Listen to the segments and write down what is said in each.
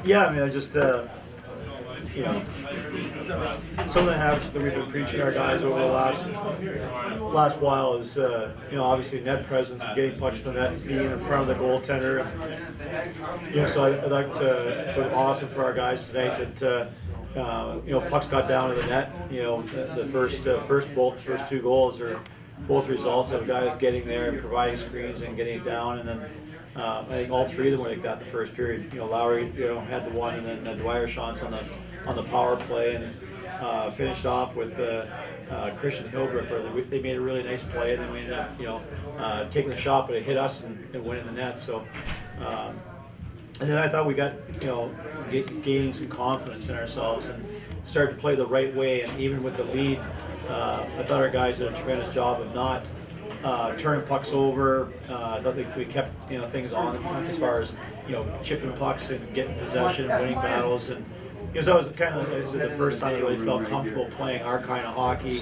Yeah, I mean, I just, you know, some of the habits that we've been preaching our guys over the last while is, you know, obviously net presence and getting pucks to the net, being in front of the goaltender. And, you know, so I'd like to put awesome for our guys tonight that, you know, pucks got down to the net. You know, the first two goals are both results of guys getting there and providing screens and getting it down, and then I think all three of them were like that in the first period. You know, Lowry, you know, had the one, and then Dwyer shots on the power play, and finished off with Christian Hilbrook, where they made a really nice play, and then we ended up, you know, taking the shot, but it hit us and went in the net. So, and then I thought we got, you know, gaining some confidence in ourselves and started to play the right way, and even with the lead, I thought our guys did a tremendous job of not turning pucks over. I thought we kept, you know, things on as far as, you know, chipping pucks and getting possession and winning battles. And you know, so it was kind of the first time I really felt comfortable playing our kind of hockey,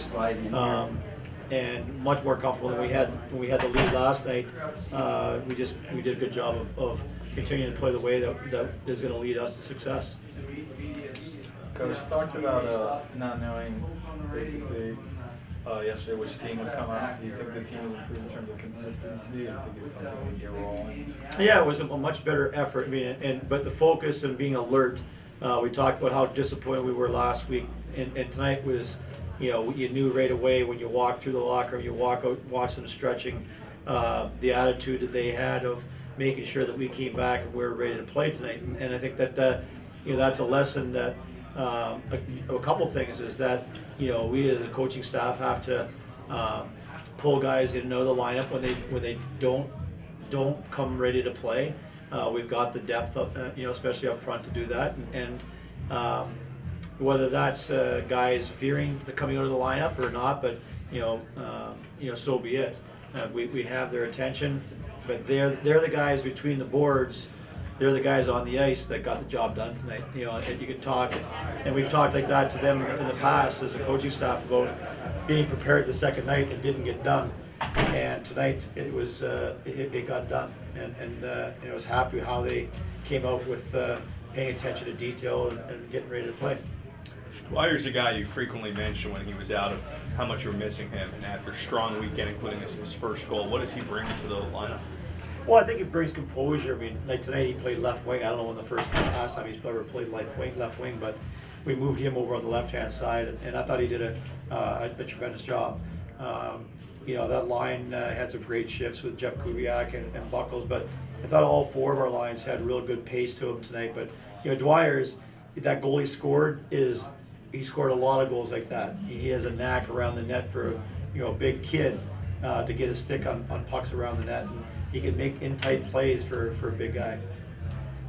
and much more comfortable than we had when we had the lead last night. We did a good job of continuing to play the way that is going to lead us to success. Coach, you talked about not knowing basically yesterday which team would come out. Do you think the team will improve in terms of consistency? Do you think it's something we get rolling? Yeah, it was a much better effort. I mean, but the focus and being alert. We talked about how disappointed we were last week, and tonight was, you know, you knew right away when you walk through the locker room, you walk out, watch them stretching, the attitude that they had of making sure that we came back and we were ready to play tonight. And I think that you know, that's a lesson that a couple things is that, you know, we as a coaching staff have to pull guys in and know the lineup when they don't come ready to play. We've got the depth of, you know, especially up front to do that, and whether that's guys fearing the coming out of the lineup or not, but you know, so be it. We have their attention, but they're the guys between the boards. They're the guys on the ice that got the job done tonight. You know, and you can talk, and we've talked like that to them in the past as a coaching staff about being prepared the second night and didn't get done. And tonight it was it got done, and I was happy how they came out with paying attention to detail and getting ready to play. Dwyer's a guy you frequently mentioned when he was out of how much you're missing him, and after a strong weekend, including his first goal, what does he bring to the lineup? Well, I think it brings composure. I mean, like tonight he played left wing. I don't know when the last time he's ever played left wing, but we moved him over on the left-hand side, and I thought he did a tremendous job. You know, that line had some great shifts with Jeff Kubiak and Buckles, but I thought all four of our lines had real good pace to them tonight. But you know, Dwyer's, that goal he scored he scored a lot of goals like that. He has a knack around the net for, you know, a big kid to get a stick on pucks around the net, and he can make in tight plays for a big guy.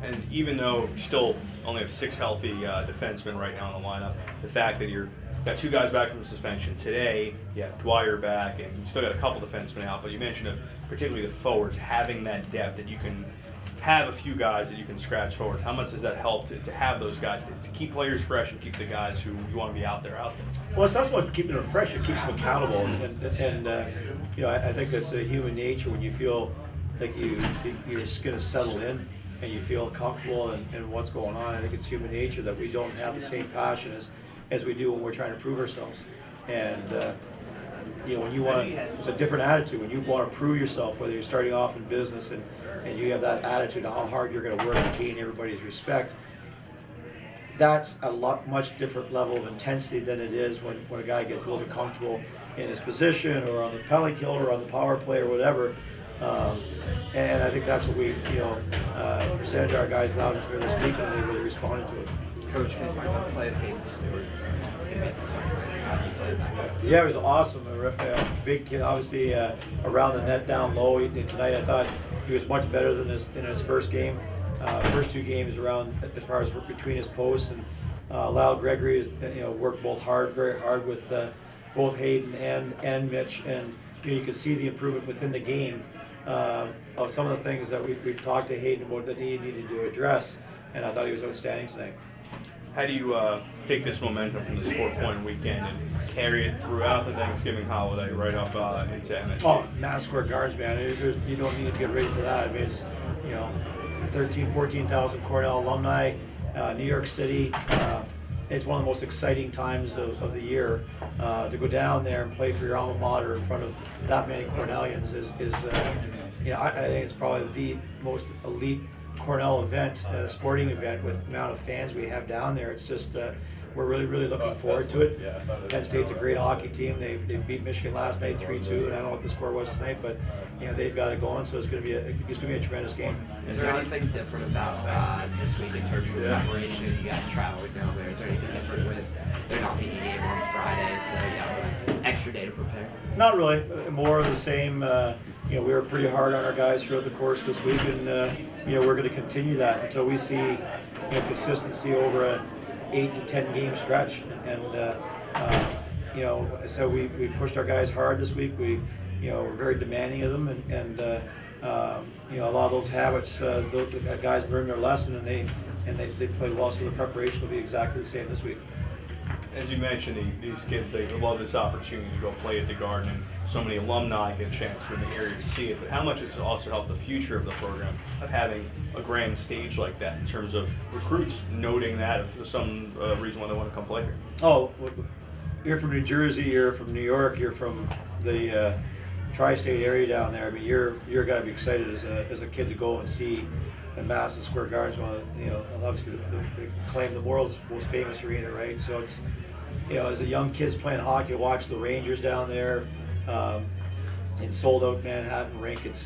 And even though you still only have 6 healthy defensemen right now in the lineup, the fact that you've got 2 guys back from suspension today, you have Dwyer back, and you still got a couple defensemen out, but you mentioned particularly the forwards, having that depth that you can have a few guys that you can scratch forward. How much does that help to have those guys, to keep players fresh and keep the guys who you want to be out there? Well, it's not so much keeping them fresh, it keeps them accountable, and you know, I think that's a human nature when you feel like you're just going to settle in and you feel comfortable in what's going on. I think it's human nature that we don't have the same passion as we do when we're trying to prove ourselves. And you know, when you want, it's a different attitude. When you want to prove yourself, whether you're starting off in business and you have that attitude of how hard you're going to work to gain everybody's respect, that's a much different level of intensity than it is when a guy gets a little bit comfortable in his position or on the penalty kill or on the power play or whatever. And I think that's what we, you know, presented to our guys loud and clear this week, and they really responded to it. Coach, can you talk about the play of Hayden Stewart? Yeah, it was awesome. A big kid, obviously around the net, down low. Tonight, I thought he was much better than in his first game. First 2 games around as far as between his posts, and Lyle Gregory has, you know, worked very hard with both Hayden and Mitch, and you can see the improvement within the game of some of the things that we talked to Hayden about that he needed to address, and I thought he was outstanding tonight. How do you take this momentum from this 4-point weekend and carry it throughout the Thanksgiving holiday right up into MSG? Oh, Madison Square Gardens, man. You don't need to get ready for that. I mean, it's, you know, 13,000, 14,000 Cornell alumni. New York City. It's one of the most exciting times of the year to go down there and play for your alma mater in front of that many Cornellians is I think it's probably the most elite Cornell event, sporting event with the amount of fans we have down there. It's just we're really looking forward to it. Penn State's a great hockey team. They beat Michigan last night 3-2, and I don't know what the score was tonight, but they've got it going. So it's going to be a tremendous game. Is there anything different about this week in terms of preparation? You guys traveling down there. Is there anything different with there not being a game on Friday, so you have an extra day to prepare? Not really. More of the same. We were pretty hard on our guys throughout the course this week, and we're going to continue that until we see consistency over an 8 to 10 game stretch. And so we pushed our guys hard this week. We we're very demanding of them, and a lot of those habits, the guys learn their lesson, and they play well. So the preparation will be exactly the same this week. As you mentioned, these kids, they love this opportunity to go play at the Garden, and so many alumni get a chance from the area to see it. But how much has it also helped the future of the program of having a grand stage like that in terms of recruits noting that for some reason why they want to come play here? Oh, you're from New Jersey, you're from New York, you're from the tri-state area down there. I mean, you're got to be excited as a kid to go and see the Madison Square Garden. Obviously they claim the world's most famous arena, right? So it's as a young kids playing hockey, watch the Rangers down there in sold out Manhattan rink. It's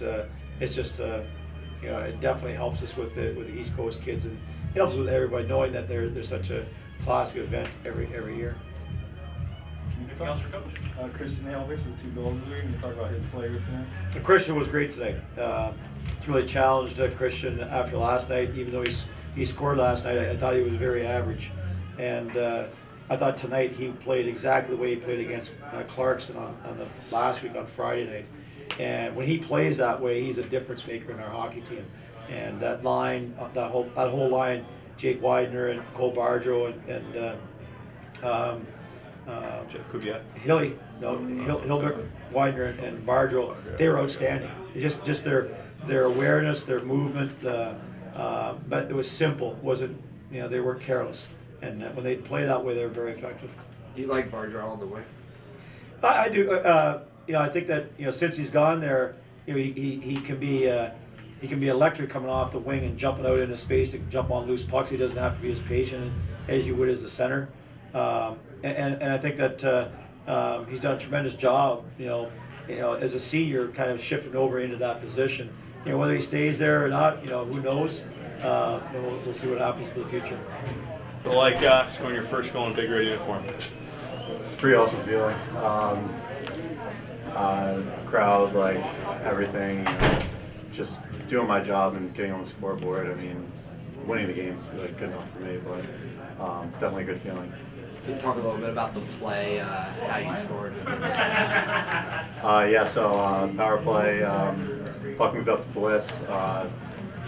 just it definitely helps us with the East Coast kids, and it helps with everybody knowing that there's such a classic event every year. Anything else for Coach? Christian Helvich has 2 goals this week. Can you talk about his play recently? Christian was great today. It's really challenged Christian after last night. Even though he scored last night, I thought he was very average, and I thought tonight he played exactly the way he played against Clarkson on the last week on Friday night. And when he plays that way, he's a difference maker in our hockey team. And that line, that whole line, Jake Widener and Cole Bardreau and Jeff Kubiak. Hilbert, Widener, and Bardreau, they were outstanding. Just their awareness, their movement, but it was simple. It wasn't they weren't careless. And when they play that way, they're very effective. Do you like Bardreau all the way? I do. I think that since he's gone there, he can be electric coming off the wing and jumping out into space and jump on loose pucks. He doesn't have to be as patient as you would as a center. And I think that he's done a tremendous job. As a senior, kind of shifting over into that position. Whether he stays there or not, who knows? We'll see what happens for the future. Like scoring your first goal in Big Red uniform. Pretty awesome feeling. Crowd, like everything, just doing my job and getting on the scoreboard. I mean, winning the game is good enough for me, but it's definitely a good feeling. Can you talk a little bit about the play, how you scored? Power play, puck moved up to Bliss,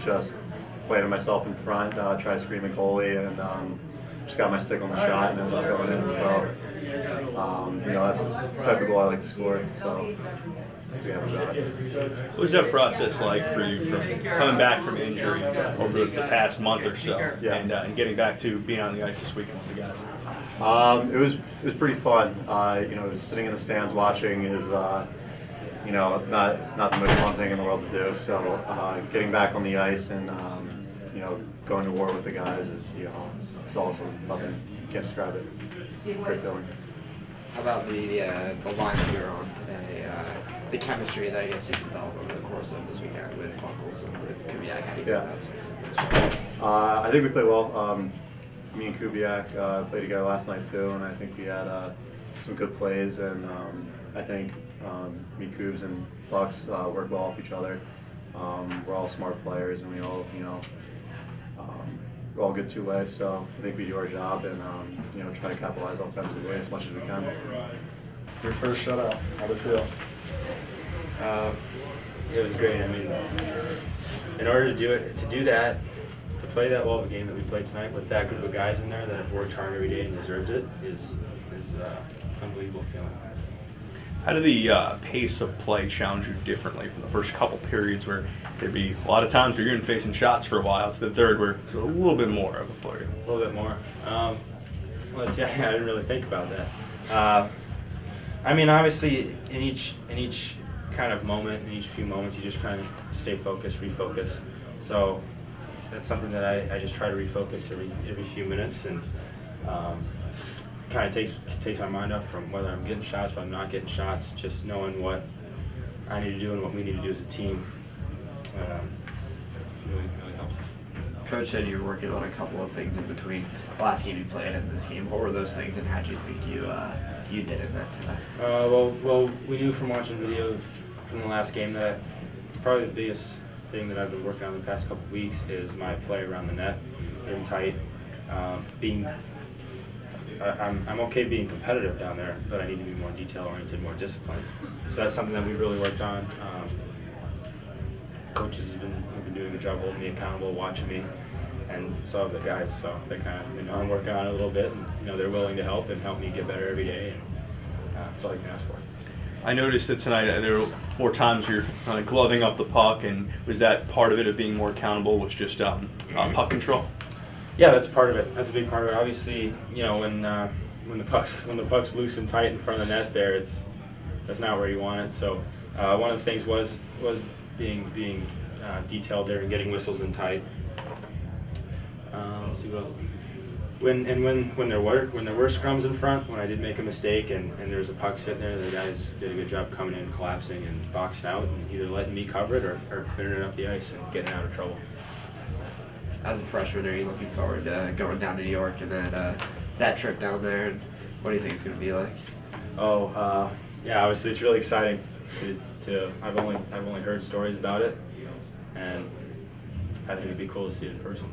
just played myself in front, tried to screen the goalie, and just got my stick on the shot and ended up going in. So, that's the type of goal I like to score. So, we have about it. What was that process like for you from coming back from injury over the past month or so, and getting back to being on the ice this weekend with the guys? It was pretty fun. Sitting in the stands watching is not the most fun thing in the world to do. So getting back on the ice and going to war with the guys is it's awesome. Nothing, can't describe it. Great feeling. How about the line that you're on today? The chemistry that I guess you developed over the course of this weekend with Buckles and with Kubiak. How do you think that's I think we played well. Me and Kubiak played together last night too, and I think we had some good plays. And I think me, Kubes, and Bucks work well off each other. We're all smart players, and we all, we're all good two-way. So I think we do our job and try to capitalize offensively as much as we can. Your first shutout, how'd it feel? It was great. I mean, in order to do that, to play that well of a game that we played tonight with that group of guys in there that have worked hard every day and deserved it is unbelievable feeling. How did the pace of play challenge you differently from the first couple periods where there'd be a lot of times where you're even facing shots for a while to the third where it's a little bit more of a flurry? A little bit more. Let's see, I didn't really think about that. I mean, obviously, in each kind of moment, in each few moments, you just kind of stay focused, refocus. So that's something that I just try to refocus every few minutes, and kind of takes my mind off from whether I'm getting shots, whether I'm not getting shots. Just knowing what I need to do and what we need to do as a team really helps. Coach said you were working on a couple of things in between the last game you played and this game. What were those things, and how do you think you did in that today? Well, we knew from watching video from the last game that probably the biggest thing that I've been working on the past couple of weeks is my play around the net, getting tight, I'm okay being competitive down there, but I need to be more detail-oriented, more disciplined. So that's something that we've really worked on. Coaches have been doing a good job holding me accountable, watching me, and so have the guys. So they know I'm working on it a little bit, and they're willing to help me get better every day. And that's all I can ask for. I noticed that tonight there were more times you're gloving up the puck, and was that part of it of being more accountable? Was just puck control? Yeah, that's part of it. That's a big part of it. Obviously, when the puck's loose and tight in front of the net, that's not where you want it. So one of the things was being detailed there and getting whistles in tight. Let's see what else. When there were scrums in front, when I did make a mistake and there was a puck sitting there, the guys did a good job coming in, collapsing, and boxing out, and either letting me cover it or clearing it up the ice and getting out of trouble. As a freshman, are you looking forward to going down to New York and that trip down there? And what do you think it's going to be like? Yeah, obviously it's really exciting. I've only heard stories about it, and I think it'd be cool to see it in person.